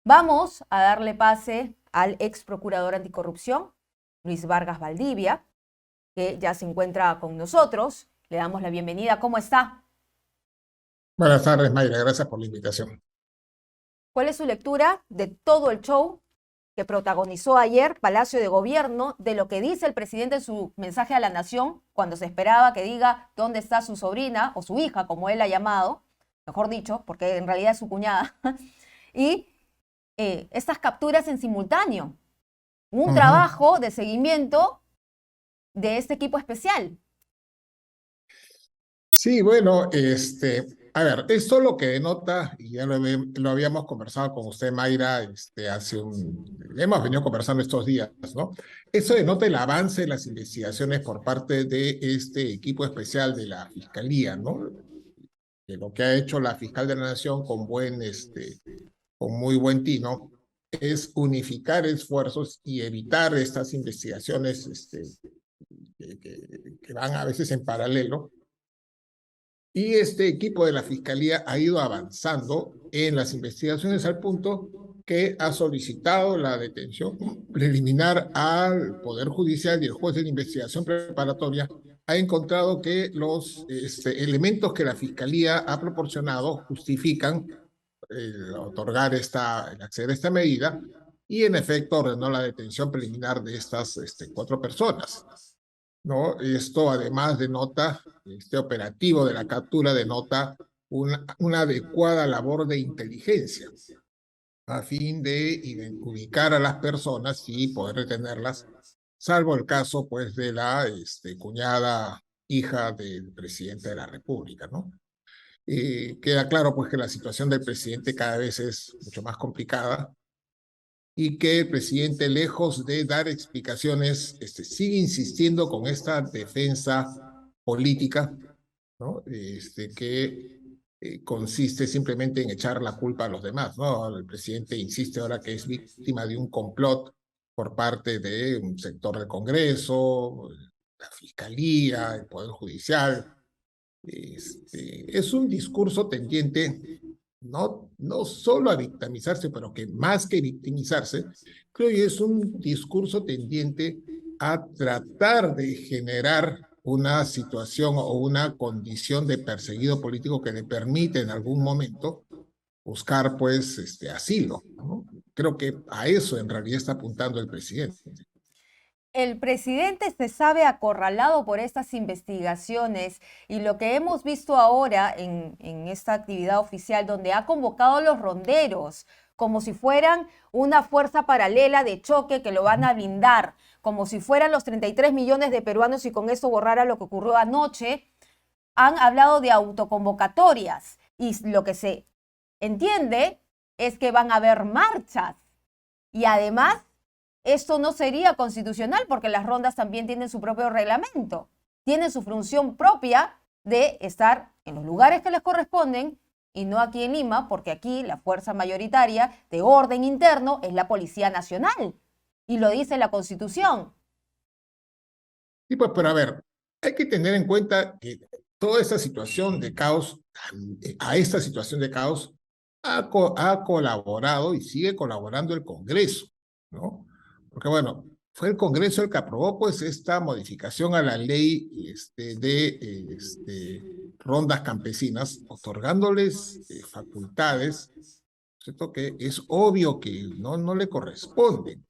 Vamos a darle pase al ex procurador anticorrupción, Luis Vargas Valdivia, que ya se encuentra con nosotros. Le damos la bienvenida. ¿Cómo está? Buenas tardes, Mayra. Gracias por la invitación. ¿Cuál es su lectura de todo el show que protagonizó ayer Palacio de Gobierno, de lo que dice el presidente en su mensaje a la nación, cuando se esperaba que diga dónde está su sobrina o su hija, como él la ha llamado, mejor dicho, porque en realidad es su cuñada, y estas capturas en simultáneo? Un Ujú. trabajo de seguimiento de este equipo especial. Sí, bueno, a ver, esto lo que denota, y ya lo habíamos conversado con usted, Mayra, hemos venido conversando estos días, ¿no? Eso denota el avance de las investigaciones por parte de este equipo especial de la Fiscalía, ¿no? Que lo que ha hecho la fiscal de la Nación con muy buen tino, es unificar esfuerzos y evitar estas investigaciones, que van a veces en paralelo. Y este equipo de la Fiscalía ha ido avanzando en las investigaciones al punto que ha solicitado la detención preliminar al Poder Judicial, y el juez de la investigación preparatoria ha encontrado que los elementos que la Fiscalía ha proporcionado justifican el acceder a esta medida, y en efecto ordenó la detención preliminar de estas cuatro personas, ¿no? Esto además denota, este operativo de la captura denota una adecuada labor de inteligencia a fin de ubicar a las personas y poder detenerlas, salvo el caso pues de la cuñada hija del presidente de la República, ¿no? Queda claro pues que la situación del presidente cada vez es mucho más complicada, y que el presidente, lejos de dar explicaciones, sigue insistiendo con esta defensa política, ¿no? Que consiste simplemente en echar la culpa a los demás, ¿no? El presidente insiste ahora que es víctima de un complot por parte de un sector del Congreso, la Fiscalía, el Poder Judicial. Es un discurso tendiente no solo a victimizarse, pero que más que victimizarse, creo que es un discurso tendiente a tratar de generar una situación o una condición de perseguido político que le permite en algún momento buscar pues asilo, ¿no? Creo que a eso en realidad está apuntando el presidente. El presidente se sabe acorralado por estas investigaciones y lo que hemos visto ahora en esta actividad oficial donde ha convocado a los ronderos como si fueran una fuerza paralela de choque que lo van a blindar, como si fueran los 33 millones de peruanos y con eso borrara lo que ocurrió anoche. Han hablado de autoconvocatorias y lo que se entiende es que van a haber marchas y además esto no sería constitucional porque las rondas también tienen su propio reglamento, tienen su función propia de estar en los lugares que les corresponden y no aquí en Lima, porque aquí la fuerza mayoritaria de orden interno es la Policía Nacional y lo dice la Constitución. Y pues, pero a ver, hay que tener en cuenta que toda esta situación de caos, a esta situación de caos, ha colaborado y sigue colaborando el Congreso, ¿no? Porque bueno, fue el Congreso el que aprobó pues esta modificación a la ley rondas campesinas, otorgándoles facultades, ¿cierto? Que es obvio que no le corresponden.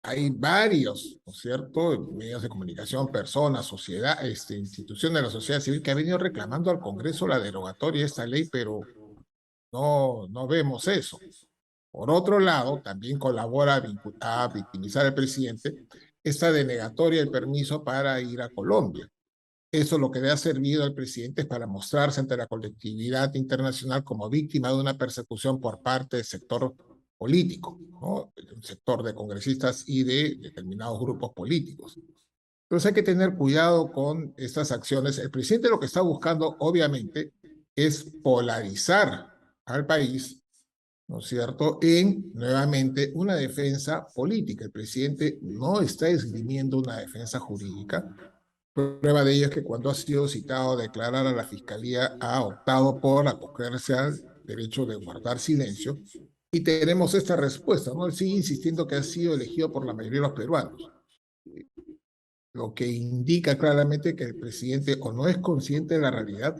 Hay varios, ¿no es cierto?, medios de comunicación, personas, sociedad, instituciones de la sociedad civil que han venido reclamando al Congreso la derogatoria de esta ley, pero no vemos eso. Por otro lado, también colabora a victimizar al presidente esta denegatoria del permiso para ir a Colombia. Eso lo que le ha servido al presidente es para mostrarse ante la colectividad internacional como víctima de una persecución por parte del sector político, ¿no? Un sector de congresistas y de determinados grupos políticos. Entonces hay que tener cuidado con estas acciones. El presidente lo que está buscando, obviamente, es polarizar al país, ¿no es cierto?, en nuevamente una defensa política. El presidente no está esgrimiendo una defensa jurídica. Prueba de ello es que cuando ha sido citado a declarar a la Fiscalía ha optado por acogerse al derecho de guardar silencio, Y tenemos esta respuesta, ¿no? Él sigue insistiendo que ha sido elegido por la mayoría de los peruanos, lo que indica claramente que el presidente o no es consciente de la realidad,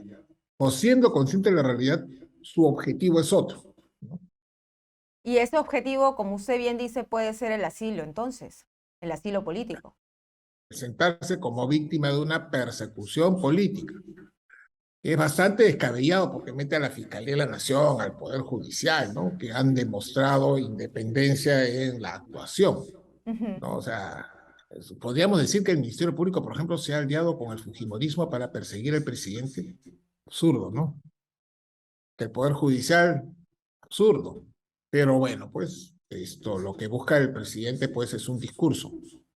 o siendo consciente de la realidad, su objetivo es otro, ¿no? Y ese objetivo, como usted bien dice, puede ser el asilo, entonces, el asilo político. Presentarse como víctima de una persecución política. Es bastante descabellado porque mete a la Fiscalía de la Nación, al Poder Judicial, ¿no? Que han demostrado independencia en la actuación, Ujú. ¿no? O sea, podríamos decir que el Ministerio Público, por ejemplo, se ha aliado con el fujimorismo para perseguir al presidente. Absurdo, ¿no? Que el Poder Judicial, absurdo. Pero bueno, pues esto, lo que busca el presidente, pues es un discurso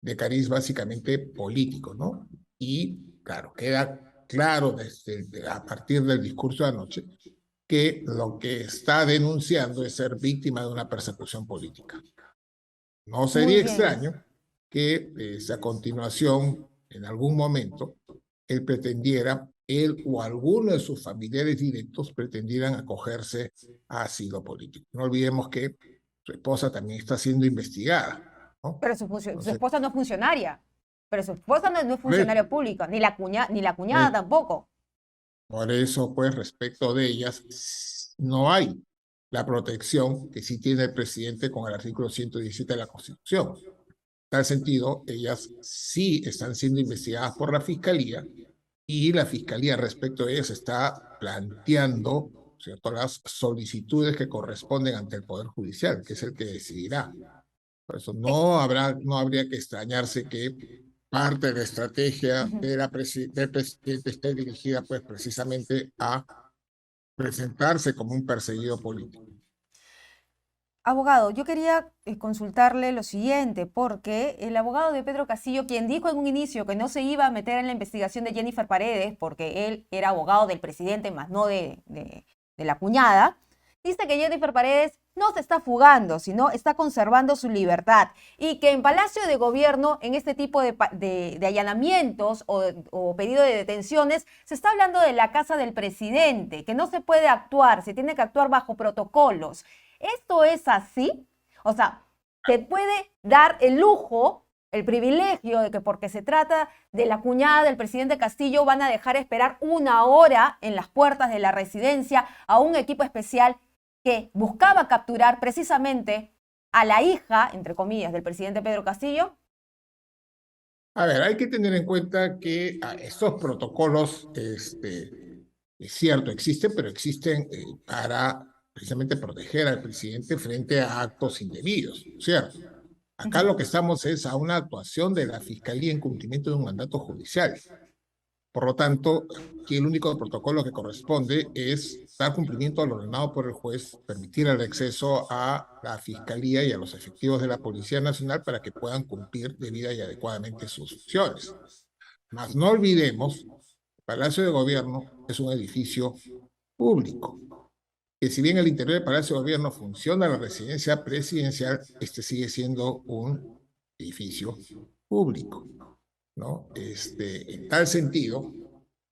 de cariz básicamente político, ¿no? Y claro, queda claro a partir del discurso de anoche que lo que está denunciando es ser víctima de una persecución política. No Muy sería bien. extraño que a continuación, en algún momento, él pretendiera, él o alguno de sus familiares directos pretendieran acogerse a asilo político. No olvidemos que su esposa también está siendo investigada, ¿no? Pero su Entonces, esposa no es funcionaria. Pero su esposa no es funcionaria pública, ni la cuñada eh, tampoco. por eso, pues, respecto de ellas, no hay la protección que sí tiene el presidente con el artículo 117 de la Constitución. En tal sentido, ellas sí están siendo investigadas por la Fiscalía y la Fiscalía respecto de ellas está planteando, ¿cierto?, las solicitudes que corresponden ante el Poder Judicial, que es el que decidirá. Por eso Eh, no habría que extrañarse que parte de la estrategia ujú. de del presidente esté dirigida pues precisamente a presentarse como un perseguido político. Abogado, yo quería consultarle lo siguiente, porque el abogado de Pedro Castillo, quien dijo en un inicio que no se iba a meter en la investigación de Jennifer Paredes, porque él era abogado del presidente, más no de la cuñada, dice que Jennifer Paredes no se está fugando, sino está conservando su libertad y que en Palacio de Gobierno, en este tipo de allanamientos o pedido de detenciones, se está hablando de la casa del presidente, que no se puede actuar, se tiene que actuar bajo protocolos. ¿Esto es así? O sea, se puede dar el lujo, el privilegio de que porque se trata de la cuñada del presidente Castillo van a dejar esperar 1 hora en las puertas de la residencia a un equipo especial que buscaba capturar precisamente a la hija, entre comillas, del presidente Pedro Castillo. A ver, hay que tener en cuenta que estos protocolos, es cierto, existen, pero existen para precisamente proteger al presidente frente a actos indebidos, ¿cierto? Acá Ujú. lo que estamos es a una actuación de la Fiscalía en cumplimiento de un mandato judicial. Por lo tanto, aquí el único protocolo que corresponde es dar cumplimiento a lo ordenado por el juez, permitir el acceso a la Fiscalía y a los efectivos de la Policía Nacional para que puedan cumplir debida y adecuadamente sus funciones. Mas no olvidemos, el Palacio de Gobierno es un edificio público, que si bien el interior del Palacio de Gobierno funciona la residencia presidencial, este sigue siendo un edificio público, ¿no? En tal sentido,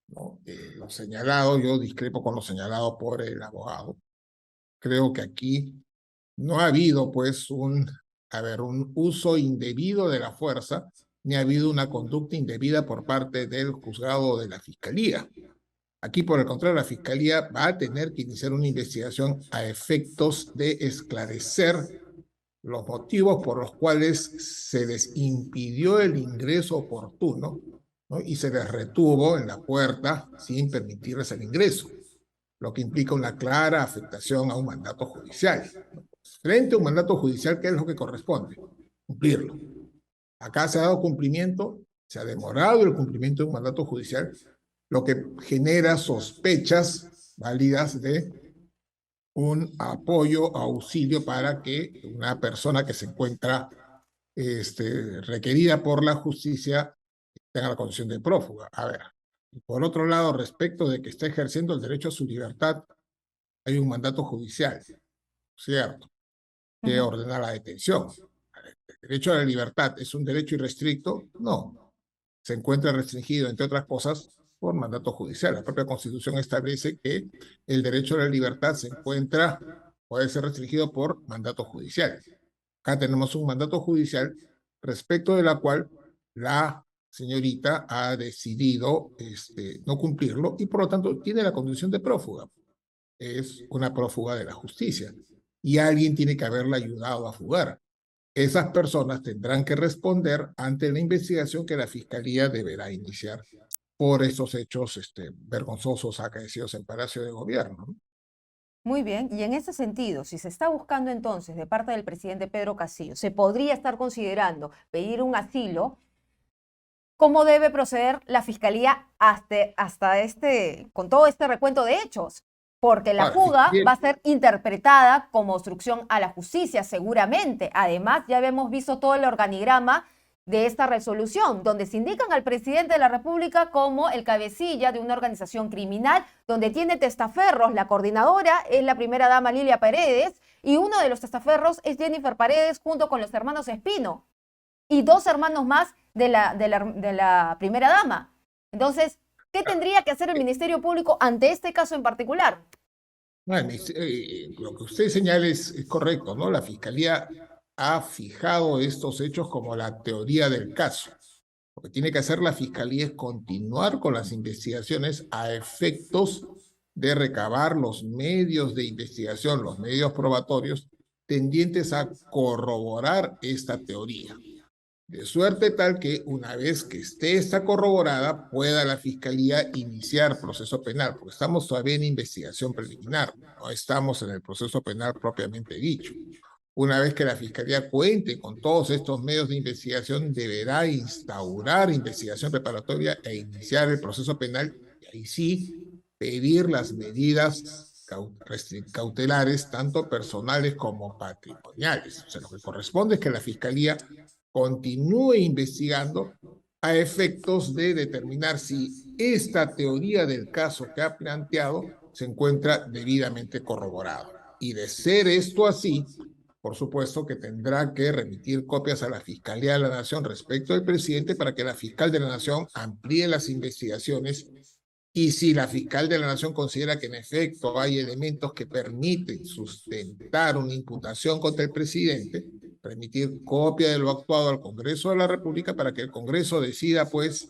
¿no? Lo señalado, yo discrepo con lo señalado por el abogado. Creo que aquí no ha habido, pues, un uso indebido de la fuerza, ni ha habido una conducta indebida por parte del juzgado o de la fiscalía. Aquí, por el contrario, la fiscalía va a tener que iniciar una investigación a efectos de esclarecer los motivos por los cuales se les impidió el ingreso oportuno, ¿no? Y se les retuvo en la puerta sin permitirles el ingreso, lo que implica una clara afectación a un mandato judicial. Frente a un mandato judicial, ¿qué es lo que corresponde? Cumplirlo. Acá se ha dado cumplimiento, se ha demorado el cumplimiento de un mandato judicial, lo que genera sospechas válidas de un apoyo, auxilio para que una persona que se encuentra requerida por la justicia tenga la condición de prófuga. A ver, por otro lado, respecto de que está ejerciendo el derecho a su libertad, hay un mandato judicial, ¿cierto?, que Ujú. ordena la detención. ¿El derecho a la libertad es un derecho irrestricto? No. Se encuentra restringido, entre otras cosas, por mandato judicial. La propia Constitución establece que el derecho a la libertad se encuentra puede ser restringido por mandato judicial. Acá tenemos un mandato judicial respecto de la cual la señorita ha decidido no cumplirlo y por lo tanto tiene la condición de prófuga. Es una prófuga de la justicia y alguien tiene que haberla ayudado a fugar. Esas personas tendrán que responder ante la investigación que la Fiscalía deberá iniciar por estos hechos vergonzosos acaecidos en Palacio de Gobierno, ¿no? Muy bien, y en ese sentido, si se está buscando entonces de parte del presidente Pedro Castillo, se podría estar considerando pedir un asilo. ¿Cómo debe proceder la fiscalía con todo este recuento de hechos? Porque la Ahora, fuga va a ser interpretada como obstrucción a la justicia, seguramente. Además, ya hemos visto todo el organigrama de esta resolución, donde se indican al presidente de la República como el cabecilla de una organización criminal, donde tiene testaferros. La coordinadora es la primera dama Lilia Paredes, y uno de los testaferros es Jennifer Paredes junto con los hermanos Espino y dos hermanos más de la primera dama. Entonces, ¿qué tendría que hacer el Ministerio Público ante este caso en particular? bueno, lo que usted señala es correcto, ¿no? La Fiscalía ha fijado estos hechos como la teoría del caso. Lo que tiene que hacer la Fiscalía es continuar con las investigaciones a efectos de recabar los medios de investigación, los medios probatorios tendientes a corroborar esta teoría. De suerte tal que una vez que esté esta corroborada, pueda la Fiscalía iniciar proceso penal, porque estamos todavía en investigación preliminar, no estamos en el proceso penal propiamente dicho. Una vez que la Fiscalía cuente con todos estos medios de investigación, deberá instaurar investigación preparatoria e iniciar el proceso penal, y ahí sí pedir las medidas cautelares, tanto personales como patrimoniales. O sea, lo que corresponde es que la Fiscalía continúe investigando a efectos de determinar si esta teoría del caso que ha planteado se encuentra debidamente corroborada. Y de ser esto así, por supuesto que tendrá que remitir copias a la Fiscalía de la Nación respecto del presidente para que la fiscal de la Nación amplíe las investigaciones y si la fiscal de la Nación considera que en efecto hay elementos que permiten sustentar una imputación contra el presidente, remitir copia de lo actuado al Congreso de la República para que el Congreso decida, pues,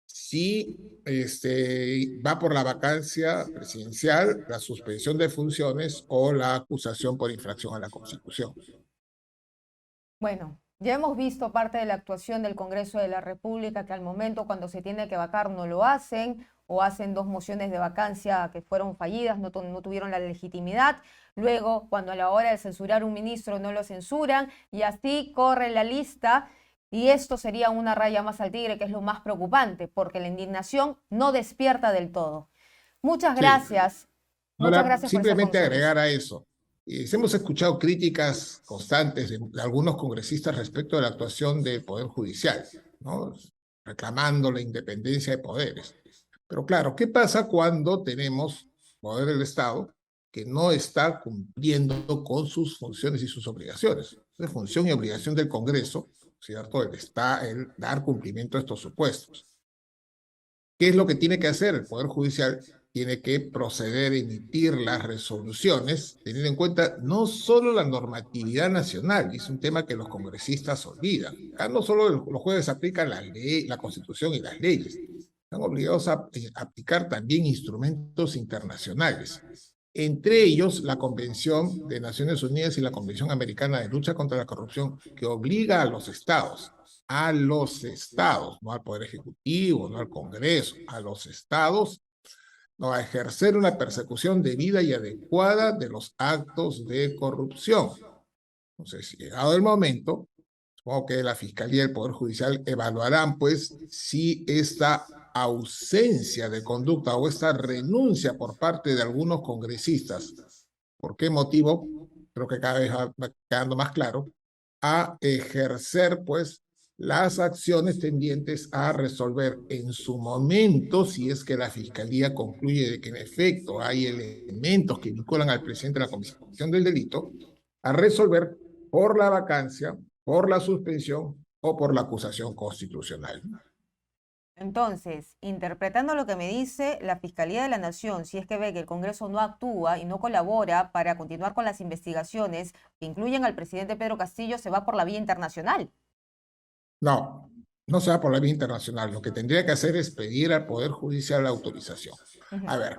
si va por la vacancia presidencial, la suspensión de funciones o la acusación por infracción a la Constitución. Bueno, ya hemos visto parte de la actuación del Congreso de la República, que al momento cuando se tiene que vacar no lo hacen, o hacen dos mociones de vacancia que fueron fallidas, no tuvieron la legitimidad. Luego, cuando a la hora de censurar un ministro no lo censuran, y así corre la lista. Y esto sería una raya más al tigre, que es lo más preocupante, porque la indignación no despierta del todo. Muchas Sí. gracias. Muchas Ahora, gracias por estas simplemente condiciones. agregar a eso. Hemos escuchado críticas constantes de algunos congresistas respecto de la actuación del Poder Judicial, ¿no? Reclamando la independencia de poderes. Pero claro, ¿qué pasa cuando tenemos poder del Estado que no está cumpliendo con sus funciones y sus obligaciones? Es función y obligación del Congreso, ¿cierto? El dar cumplimiento a estos supuestos. ¿Qué es lo que tiene que hacer el Poder Judicial? Tiene que proceder a emitir las resoluciones, teniendo en cuenta no solo la normatividad nacional, es un tema que los congresistas olvidan. Acá no solo los jueces aplican la ley, la Constitución y las leyes, están obligados a aplicar también instrumentos internacionales, entre ellos la Convención de Naciones Unidas y la Convención Americana de Lucha contra la Corrupción, que obliga a los estados, no al Poder Ejecutivo, no al Congreso, a los estados, no a ejercer una persecución debida y adecuada de los actos de corrupción. Entonces, llegado el momento, supongo que la Fiscalía y el Poder Judicial evaluarán, pues, si esta ausencia de conducta o esta renuncia por parte de algunos congresistas, ¿por qué motivo? Creo que cada vez va quedando más claro, a ejercer, pues, las acciones tendientes a resolver en su momento, si es que la Fiscalía concluye de que en efecto hay elementos que vinculan al presidente a la comisión del delito, a resolver por la vacancia, por la suspensión o por la acusación constitucional. Entonces, interpretando lo que me dice la Fiscalía de la Nación, si es que ve que el Congreso no actúa y no colabora para continuar con las investigaciones que incluyen al presidente Pedro Castillo, se va por la vía internacional. No, no se va por la vía internacional. Lo que tendría que hacer es pedir al Poder Judicial la autorización. Ujú, A ver,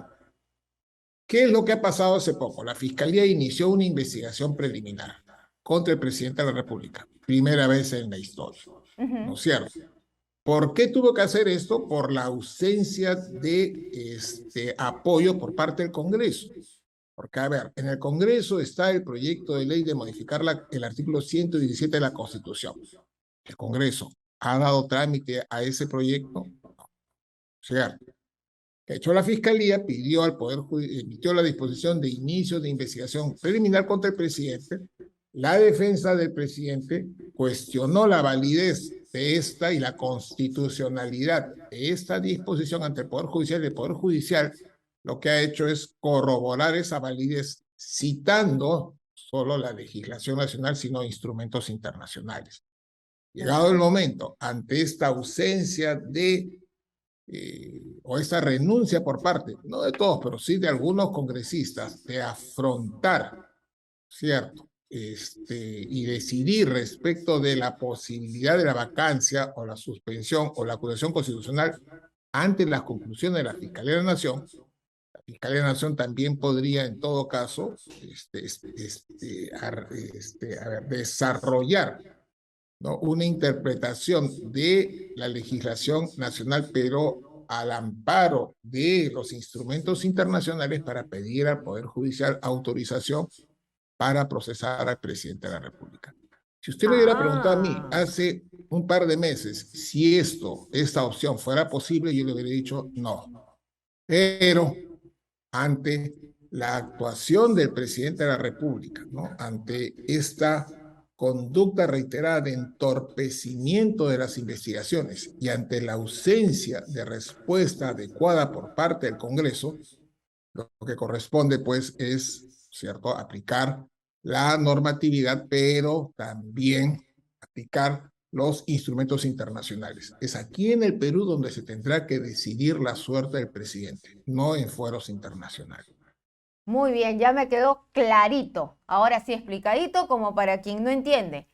¿qué es lo que ha pasado hace poco? La Fiscalía inició una investigación preliminar contra el presidente de la República. Primera vez en la historia, ¿no ujú. es cierto? ¿Por qué tuvo que hacer esto? Por la ausencia de apoyo por parte del Congreso. Porque, a ver, en el Congreso está el proyecto de ley de modificar el artículo 117 de la Constitución. El Congreso ha dado trámite a ese proyecto, ¿cierto? Que hecho la Fiscalía, pidió al Poder Judicial, emitió la disposición de inicio de investigación preliminar contra el presidente. La defensa del presidente cuestionó la validez de esta y la constitucionalidad de esta disposición ante el Poder Judicial. Y el Poder Judicial lo que ha hecho es corroborar esa validez citando solo la legislación nacional, sino instrumentos internacionales. Llegado el Ya. momento, ante esta ausencia de o esta renuncia por parte, no de todos, pero sí de algunos congresistas, de afrontar, ¿cierto? Y decidir respecto de la posibilidad de la vacancia o la suspensión o la acusación constitucional ante las conclusiones de la Fiscalía de la Nación. La Fiscalía de la Nación también podría, en todo caso, a ver, desarrollar, ¿no?, una interpretación de la legislación nacional, pero al amparo de los instrumentos internacionales para pedir al Poder Judicial autorización para procesar al presidente de la República. Si usted me hubiera preguntado a mí Ah, hace un par de meses si esta opción fuera posible, yo le hubiera dicho no. Pero ante la actuación del presidente de la República, ¿no?, ante esta conducta reiterada de entorpecimiento de las investigaciones y ante la ausencia de respuesta adecuada por parte del Congreso, lo que corresponde pues es, ¿cierto?, aplicar la normatividad, pero también aplicar los instrumentos internacionales. Es aquí en el Perú donde se tendrá que decidir la suerte del presidente, no en fueros internacionales. muy bien, ya me quedó clarito. Ahora sí explicadito como para quien no entiende.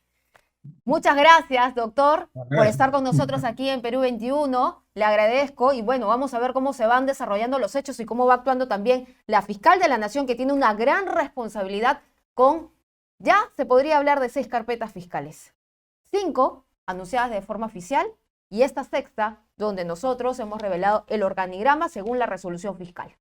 Muchas gracias, doctor, por Gracias. estar con nosotros aquí en Perú 21. Le agradezco y bueno, vamos a ver cómo se van desarrollando los hechos y cómo va actuando también la fiscal de la Nación, que tiene una gran responsabilidad con, ya se podría hablar de 6 carpetas fiscales. 5 anunciadas de forma oficial y esta sexta donde nosotros hemos revelado el organigrama según la resolución fiscal.